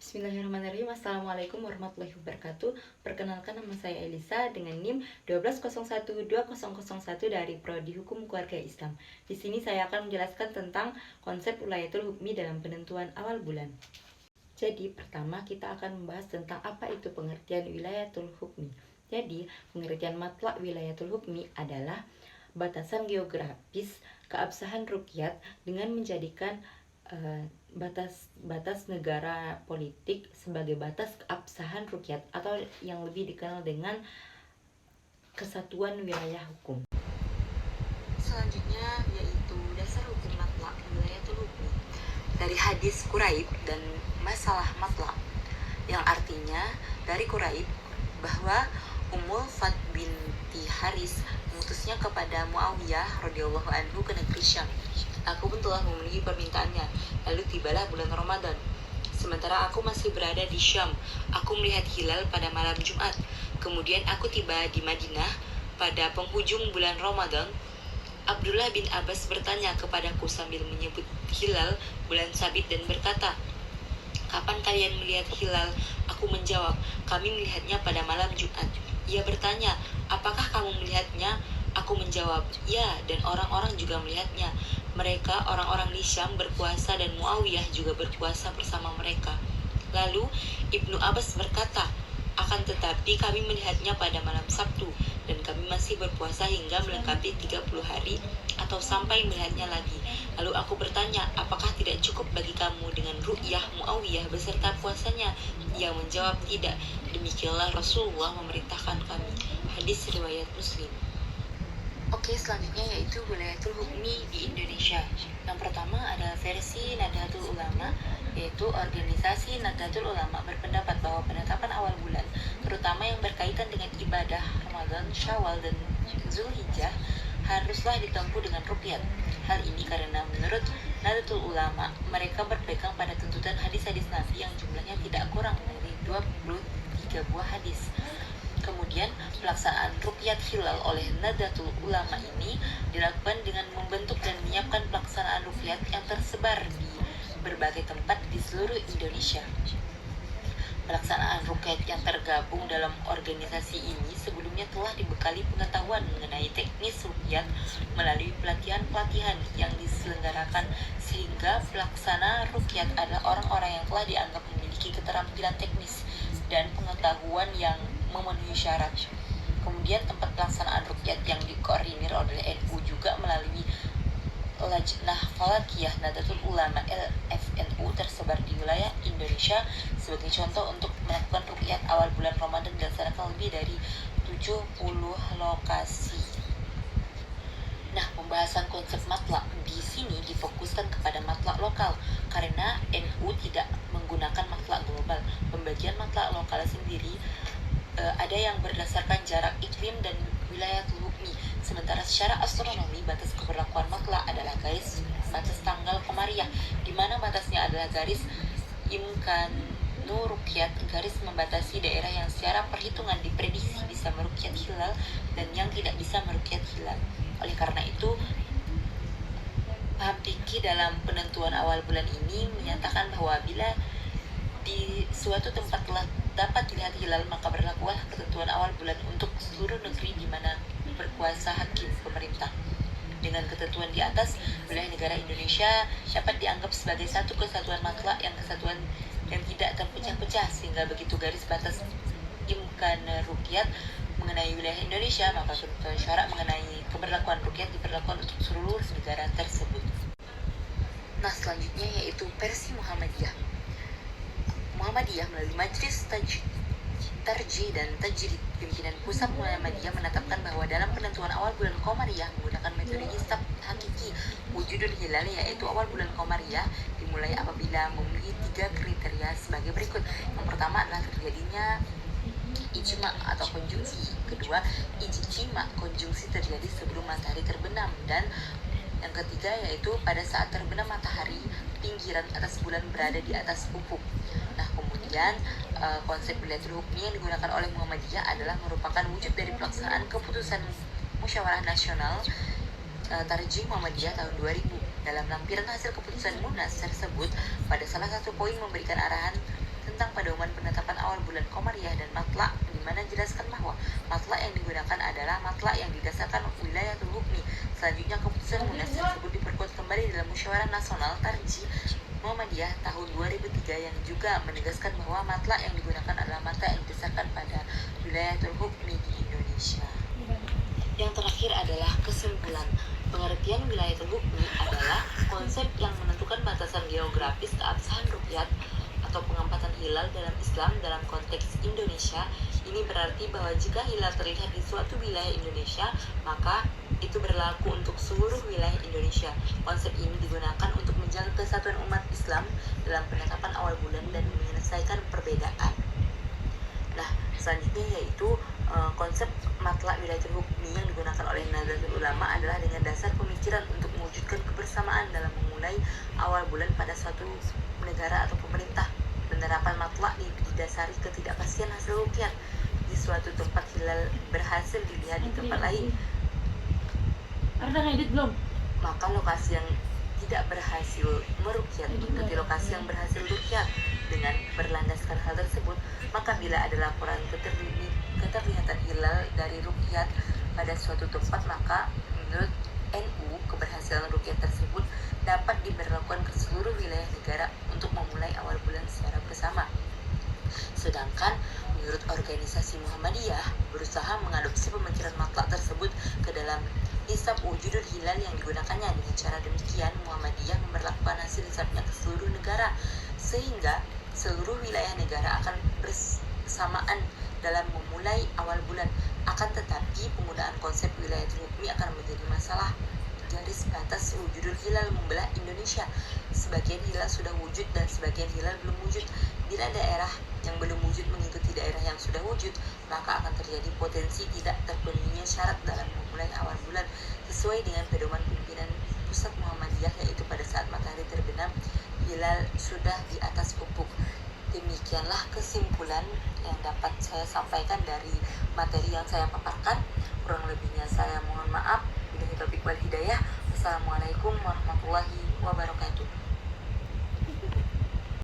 Bismillahirrahmanirrahim. Assalamualaikum warahmatullahi wabarakatuh. Perkenalkan, nama saya Elisa dengan NIM 1201201 dari Prodi Hukum Keluarga Islam. Di sini saya akan menjelaskan tentang konsep wilayatul hukmi dalam penentuan awal bulan. Jadi, pertama kita akan membahas tentang apa itu pengertian wilayatul hukmi. Jadi, pengertian matlak wilayatul hukmi adalah batasan geografis keabsahan rukyat dengan menjadikan batas negara politik sebagai batas keabsahan rukyat atau yang lebih dikenal dengan kesatuan wilayah hukum. Selanjutnya yaitu dasar hukum matlak wilayatul hukmi dari hadis Quraib dan masalah matlak, yang artinya dari Quraib bahwa Ummul Fat binti Haris mengutusnya kepada Muawiyah radhiyallahu anhu ke negeri Syam. Aku pun telah memenuhi permintaannya. Lalu tibalah bulan Ramadan. Sementara aku masih berada di Syam, aku melihat hilal pada malam Jumat. Kemudian aku tiba di Madinah pada penghujung bulan Ramadan. Abdullah bin Abbas bertanya kepadaku sambil menyebut hilal bulan Sabit dan berkata, "Kapan kalian melihat hilal?" Aku menjawab, "Kami melihatnya pada malam Jumat." Ia bertanya, "Apakah kamu melihatnya?" Aku menjawab, "Ya, dan orang-orang juga melihatnya. Mereka orang-orang di Syam berpuasa dan Muawiyah juga berpuasa bersama mereka." Lalu Ibnu Abbas berkata, "Akan tetapi kami melihatnya pada malam Sabtu, dan kami masih berpuasa hingga melengkapi 30 hari atau sampai melihatnya lagi." Lalu aku bertanya, "Apakah tidak cukup bagi kamu dengan ru'yah Muawiyah beserta puasanya?" Ia menjawab, "Tidak, demikianlah Rasulullah memerintahkan kami." Hadis riwayat Muslim. Oke, selanjutnya yaitu wilayatul hukmi di Indonesia. Yang pertama ada versi Nahdlatul Ulama, yaitu organisasi Nahdlatul Ulama berpendapat bahwa penetapan awal bulan, terutama yang berkaitan dengan ibadah Ramadan, Syawal, dan Zulhijjah, haruslah ditempuh dengan ruqyat. Hal ini karena menurut Nahdlatul Ulama, mereka berpegang pada tuntutan hadis-hadis Nabi yang jumlahnya tidak kurang dari 23 buah hadis. Kemudian pelaksanaan ruqyat hilal oleh Nahdlatul Ulama ini dilakukan dengan membentuk dan menyiapkan pelaksanaan ruqyat yang tersebar di berbagai tempat di seluruh Indonesia. Pelaksanaan ruqyat yang tergabung dalam organisasi ini sebelumnya telah dibekali pengetahuan mengenai teknis ruqyat melalui pelatihan-pelatihan yang diselenggarakan, sehingga pelaksana ruqyat adalah orang-orang yang telah dianggap memiliki keterampilan teknis dan pengetahuan yang memenuhi syarat. Kemudian tempat pelaksanaan ruqyat yang dikoordinir oleh NU juga melalui Lajnah Falakiyah Nahdlatul Ulama LFNU tersebar di wilayah Indonesia. Sebagai contoh, untuk melakukan ruqyat awal bulan Ramadan dilaksanakan lebih dari 70 lokasi. Nah, pembahasan konsep matlak di sini difokuskan kepada matlak lokal karena NU tidak menggunakan matlak global. Pembagian matlak lokal sendiri ada yang berdasarkan jarak iklim dan wilayatul hukmi. Sementara secara astronomi, batas keberlakuan matlak adalah garis batas tanggal komariah, di mana batasnya adalah garis imkanu ruqyat, garis membatasi daerah yang secara perhitungan diprediksi bisa meruqyat hilal dan yang tidak bisa meruqyat hilal. Oleh karena itu, paham fikih dalam penentuan awal bulan ini menyatakan bahwa bila di suatu tempat telah dapat dilihat hilal, maka berlakulah ketentuan awal bulan untuk seluruh negeri di mana berkuasa hakim pemerintah. Dengan ketentuan di atas, wilayah negara Indonesia dapat dianggap sebagai satu kesatuan matlak yang kesatuan yang tidak terpecah-pecah, sehingga begitu garis batas imkan ruqyat mengenai wilayah Indonesia, maka ketentuan syarak mengenai keberlakuan ruqyat diberlakukan untuk seluruh negara tersebut. Nah, selanjutnya yaitu versi Muhammadiyah melalui Majelis Tarjih dan Tajrid, pimpinan pusat Muhammadiyah menetapkan bahwa dalam penentuan awal bulan Qamariyah menggunakan metode hisab hakiki wujudul hilal, yaitu awal bulan Qamariyah dimulai apabila memenuhi 3 kriteria sebagai berikut. Yang pertama adalah terjadinya ijma atau konjungsi. Kedua, ijma konjungsi terjadi sebelum matahari terbenam. Dan yang ketiga yaitu pada saat terbenam matahari, pinggiran atas bulan berada di atas ufuk. Nah, kemudian konsep wilayatul hukmi yang digunakan oleh Muhammadiyah adalah merupakan wujud dari pelaksanaan keputusan Musyawarah Nasional Tarjih Muhammadiyah tahun 2000. Dalam lampiran hasil keputusan Munas tersebut, pada salah satu poin memberikan arahan tentang bulan Qamariyah dan matla, di mana jelaskan bahwa matla yang digunakan adalah matla yang didasarkan wilayatul hukmi. Selanjutnya keputusan Munas tersebut diperkuat kembali dalam Musyawarah Nasional Tarjih Muhammadiyah tahun 2003 yang juga menegaskan bahwa matla yang digunakan adalah matla yang didasarkan pada wilayatul hukmi di Indonesia. Yang terakhir adalah kesimpulan. Pengertian wilayatul hukmi adalah konsep yang menentukan batasan geografis keabsahan ruqyat atau pengamatan hilal dalam Islam dalam konteks Indonesia. Ini berarti bahwa jika hilal terlihat di suatu wilayah Indonesia, maka itu berlaku untuk seluruh wilayah Indonesia. Konsep ini digunakan untuk menjaga kesatuan umat Islam dalam penetapan awal bulan dan menyelesaikan perbedaan. Nah, selanjutnya yaitu konsep matla wilayatul hukmi yang digunakan oleh Nahdlatul Ulama adalah dengan dasar pemikiran untuk mewujudkan kebersamaan dalam memulai awal bulan pada suatu negara atau pemerintah. Penerapan matla didasari ketidakpastian hasil ruqyat. Di suatu tempat hilal berhasil dilihat di tempat lain, maka lokasi yang tidak berhasil meruqyat mengikuti lokasi yang berhasil ruqyat. Dengan berlandaskan hal tersebut, maka bila ada laporan keterlihatan hilal dari ruqyat pada suatu tempat, maka menurut NU keberhasilan ruqyat tersebut dapat diberlakukan ke seluruh wilayah negara untuk memulai awal bulan secara bersama. Sedangkan menurut organisasi Muhammadiyah berusaha mengadopsi pemikiran matla tersebut ke dalam hisab wujudul hilal yang digunakannya. Dengan cara demikian, Muhammadiyah memperlakukan hasil hisabnya ke seluruh negara, sehingga seluruh wilayah negara akan bersamaan dalam memulai awal bulan. Akan tetapi, penggunaan konsep wilayatul hukmi akan menjadi masalah. Garis batas wujudul hilal membelah Indonesia. Sebagian hilal sudah wujud dan sebagian hilal belum wujud. Bila daerah yang belum wujud mengikuti daerah yang sudah wujud, maka akan terjadi potensi tidak terpenuhinya syarat dalam memulai awal bulan sesuai dengan pedoman pimpinan pusat Muhammadiyah, yaitu pada saat matahari terbenam hilal sudah di atas ufuk. Demikianlah kesimpulan yang dapat saya sampaikan dari materi yang saya paparkan. Kurang lebihnya saya mohon maaf. Billahi taufiq wal hidayah. Wassalamualaikum warahmatullahi wabarakatuh.